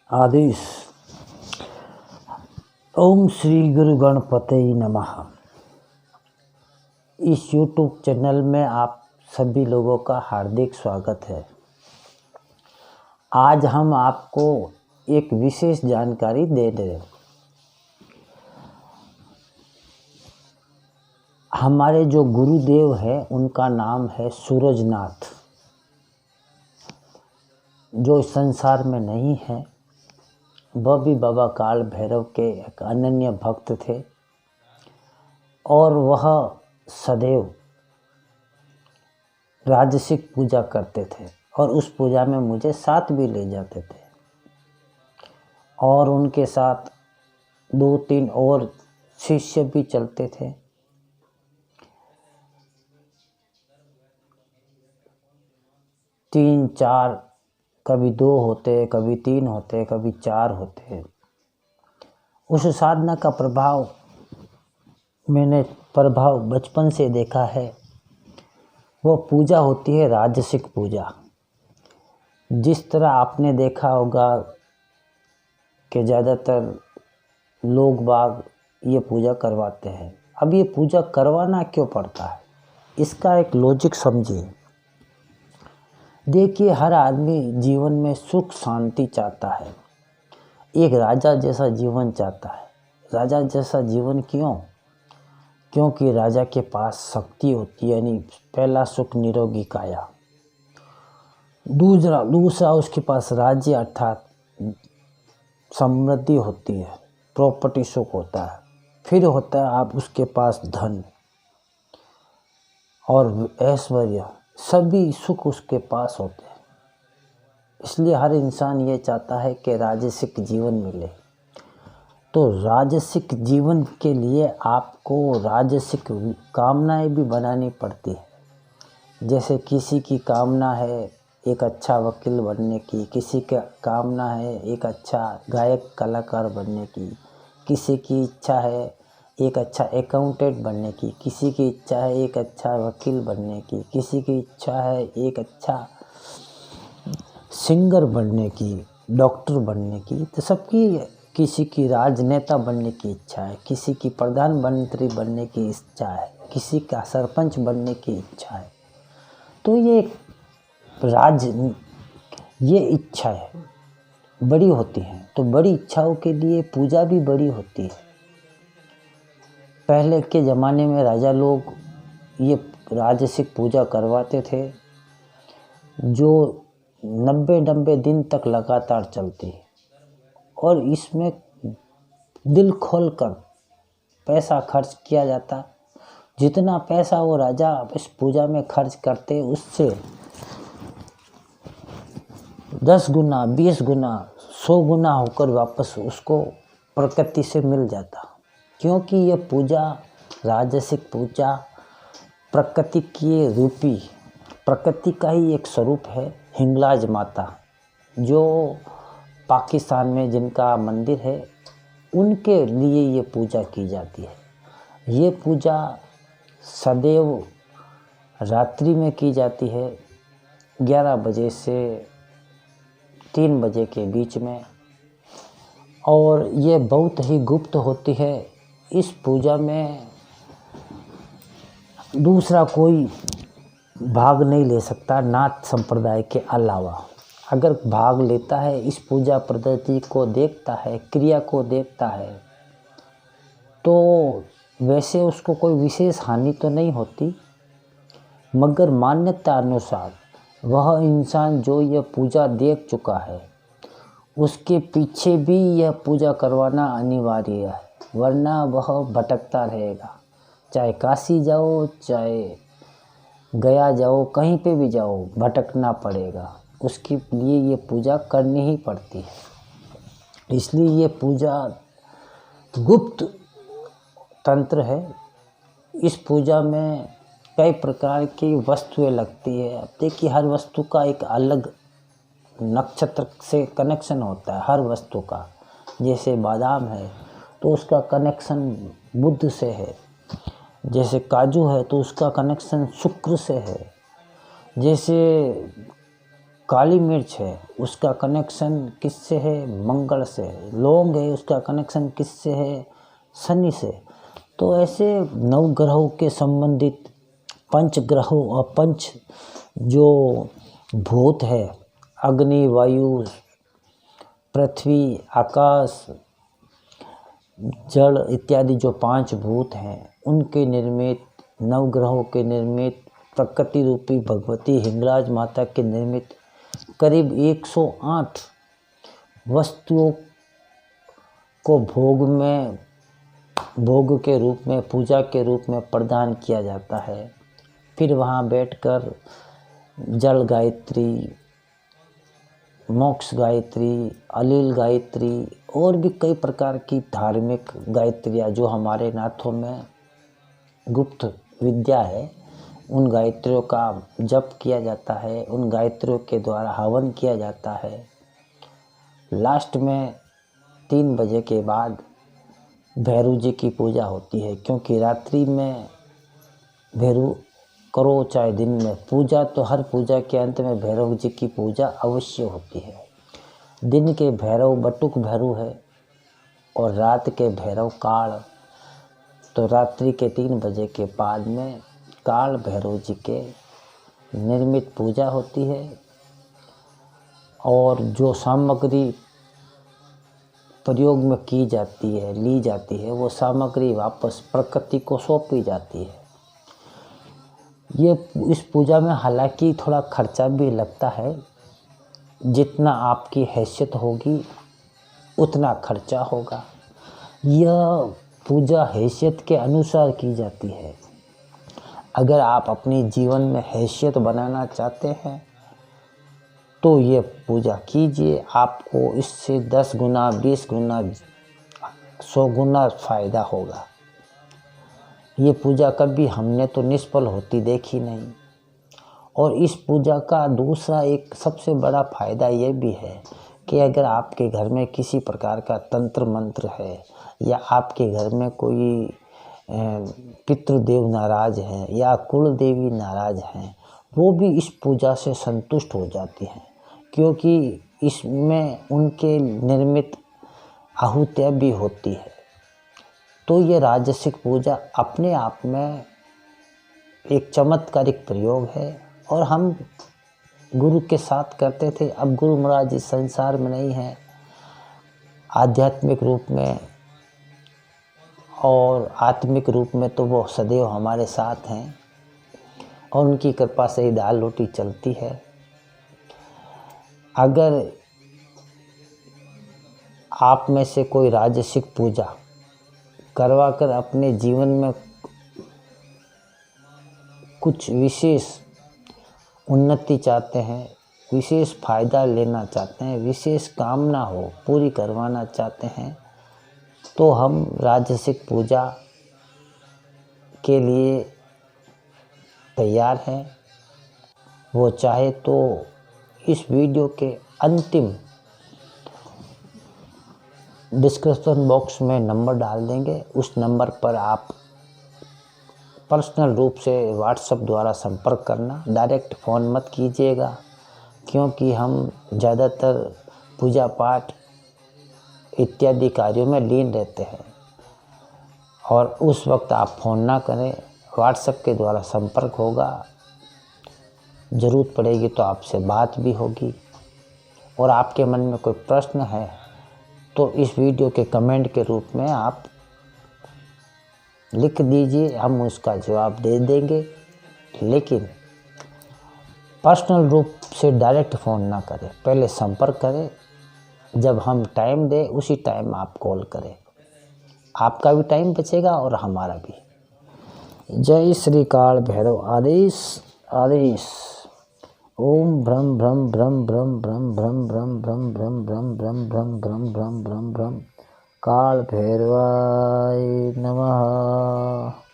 आदेश। ओम श्री गुरु गणपते नमः। इस YouTube channel में आप सभी लोगों का हार्दिक स्वागत है। आज हम आपको एक विशेष जानकारी दे रहे हैं। हमारे जो गुरुदेव हैं उनका नाम है सूरजनाथ, जो इस संसार में नहीं है। वह भी बाबा काल भैरव के एक अनन्य भक्त थे और वह सदैव राजसिक पूजा करते थे और उस पूजा में मुझे साथ भी ले जाते थे और उनके साथ 2-3 और शिष्य भी चलते थे। तीन चार, कभी 2 होते, कभी 3 होते, कभी 4 होते। उस साधना का मैंने बचपन से देखा है। वो पूजा होती है राजसिक पूजा। जिस तरह आपने देखा होगा कि ज़्यादातर लोग बाग ये पूजा करवाते हैं। अब ये पूजा करवाना क्यों पड़ता है, इसका एक लॉजिक समझिए। देखिए, हर आदमी जीवन में सुख शांति चाहता है, एक राजा जैसा जीवन चाहता है। राजा जैसा जीवन क्यों? क्योंकि राजा के पास शक्ति होती है, यानी पहला सुख निरोगी काया। दूसरा उसके पास राज्य अर्थात समृद्धि होती है, प्रॉपर्टी सुख होता है। फिर होता है आप उसके पास धन और ऐश्वर्य, सभी सुख उसके पास होते हैं। इसलिए हर इंसान ये चाहता है कि राजसिक जीवन मिले। तो राजसिक जीवन के लिए आपको राजसिक कामनाएं भी बनानी पड़ती है। जैसे किसी की कामना है एक अच्छा वकील बनने की, किसी का कामना है एक अच्छा गायक कलाकार बनने की, किसी की इच्छा है एक अच्छा अकाउंटेंट बनने की, किसी की इच्छा है एक अच्छा वकील बनने की, किसी की इच्छा है एक अच्छा सिंगर बनने की, डॉक्टर बनने की। तो सबकी, किसी की राजनेता बनने की इच्छा है, किसी की प्रधानमंत्री बनने की इच्छा है, किसी का सरपंच बनने की इच्छा है। तो ये इच्छा है बड़ी होती हैं। तो बड़ी इच्छाओं के लिए पूजा भी बड़ी होती है। पहले के ज़माने में राजा लोग ये राजसिक पूजा करवाते थे, जो 90 दिन तक लगातार चलती है और इसमें दिल खोल कर पैसा खर्च किया जाता। जितना पैसा वो राजा इस पूजा में खर्च करते, उससे 10 गुना, 20 गुना, 100 गुना होकर वापस उसको प्रकृति से मिल जाता। क्योंकि ये पूजा, राजसिक पूजा, प्रकृति की रूपी, प्रकृति का ही एक स्वरूप है। हिंगलाज माता, जो पाकिस्तान में जिनका मंदिर है, उनके लिए ये पूजा की जाती है। ये पूजा सदैव रात्रि में की जाती है, 11 बजे से 3 बजे के बीच में, और ये बहुत ही गुप्त होती है। इस पूजा में दूसरा कोई भाग नहीं ले सकता, नाथ संप्रदाय के अलावा। अगर भाग लेता है, इस पूजा पद्धति को देखता है, क्रिया को देखता है, तो वैसे उसको कोई विशेष हानि तो नहीं होती, मगर मान्यता अनुसार वह इंसान जो यह पूजा देख चुका है, उसके पीछे भी यह पूजा करवाना अनिवार्य है, वरना वह भटकता रहेगा। चाहे काशी जाओ, चाहे गया जाओ, कहीं पे भी जाओ, भटकना पड़ेगा। उसके लिए ये पूजा करनी ही पड़ती है। इसलिए ये पूजा गुप्त तंत्र है। इस पूजा में कई प्रकार की वस्तुएं लगती है। अब देखिए, हर वस्तु का एक अलग नक्षत्र से कनेक्शन होता है, हर वस्तु का। जैसे बादाम है तो उसका कनेक्शन बुध से है, जैसे काजू है तो उसका कनेक्शन शुक्र से है, जैसे काली मिर्च है उसका कनेक्शन किससे है? मंगल से। लौंग है उसका कनेक्शन किससे है? शनि से। तो ऐसे नवग्रहों के संबंधित पंच ग्रहों और पंच जो भूत है, अग्नि, वायु, पृथ्वी, आकाश, जल इत्यादि जो 5 भूत हैं, उनके निर्मित, नवग्रहों के निर्मित, प्रकृति रूपी भगवती हिंगलाज माता के निर्मित करीब 108 वस्तुओं को भोग के रूप में, पूजा के रूप में प्रदान किया जाता है। फिर वहाँ बैठकर जल गायत्री, मोक्ष गायत्री, अलील गायत्री और भी कई प्रकार की धार्मिक गायत्रियाँ जो हमारे नाथों में गुप्त विद्या है, उन गायत्रियों का जप किया जाता है, उन गायत्रियों के द्वारा हवन किया जाता है। लास्ट में 3 बजे के बाद भैरव जी की पूजा होती है, क्योंकि रात्रि में भैरव करो चाहे दिन में पूजा, तो हर पूजा के अंत में भैरव जी की पूजा अवश्य होती है। दिन के भैरव बटुक भैरव है और रात के भैरव काल। तो रात्रि के 3 बजे के बाद में काल भैरव जी के निर्मित पूजा होती है और जो सामग्री प्रयोग में की जाती है, ली जाती है, वो सामग्री वापस प्रकृति को सौंपी जाती है। इस पूजा में हालांकि थोड़ा खर्चा भी लगता है, जितना आपकी हैसियत होगी उतना खर्चा होगा। यह पूजा हैसियत के अनुसार की जाती है। अगर आप अपनी जीवन में हैसियत बनाना चाहते हैं तो ये पूजा कीजिए, आपको इससे 10 गुना, 20 गुना, 100 गुना फ़ायदा होगा। ये पूजा कभी हमने तो निष्फल होती देखी नहीं। और इस पूजा का दूसरा एक सबसे बड़ा फ़ायदा ये भी है कि अगर आपके घर में किसी प्रकार का तंत्र मंत्र है या आपके घर में कोई पितृदेव नाराज़ हैं या कुल देवी नाराज़ हैं, वो भी इस पूजा से संतुष्ट हो जाती हैं, क्योंकि इसमें उनके निर्मित आहुतियाँ भी होती है। तो ये राजसिक पूजा अपने आप में एक चमत्कारिक प्रयोग है और हम गुरु के साथ करते थे। अब गुरु महाराज इस संसार में नहीं हैं, आध्यात्मिक रूप में और आत्मिक रूप में तो वो सदैव हमारे साथ हैं और उनकी कृपा से ही दाल रोटी चलती है। अगर आप में से कोई राजसिक पूजा करवाकर अपने जीवन में कुछ विशेष उन्नति चाहते हैं, विशेष फ़ायदा लेना चाहते हैं, विशेष कामना हो पूरी करवाना चाहते हैं, तो हम राजसिक पूजा के लिए तैयार हैं। वो चाहे तो इस वीडियो के अंतिम डिस्क्रिप्शन बॉक्स में नंबर डाल देंगे, उस नंबर पर आप पर्सनल रूप से व्हाट्सएप द्वारा संपर्क करना। डायरेक्ट फ़ोन मत कीजिएगा, क्योंकि हम ज़्यादातर पूजा पाठ इत्यादि कार्यों में लीन रहते हैं और उस वक्त आप फ़ोन ना करें, व्हाट्सएप के द्वारा संपर्क होगा। ज़रूरत पड़ेगी तो आपसे बात भी होगी। और आपके मन में कोई प्रश्न है तो इस वीडियो के कमेंट के रूप में आप लिख दीजिए, हम उसका जवाब दे देंगे। लेकिन पर्सनल रूप से डायरेक्ट फ़ोन ना करें, पहले संपर्क करें। जब हम टाइम दें उसी टाइम आप कॉल करें, आपका भी टाइम बचेगा और हमारा भी। जय श्री काल भैरव आदेश आदेश। ओम भ्रम भ्रम भ्रम भ्रम भ्रम भ्रम भ्रम भ्रम भ्रम भ्रम भ्रम भ्रम भ्रम भ्रम भ्रम भ्रम काल भैरवाय नमः।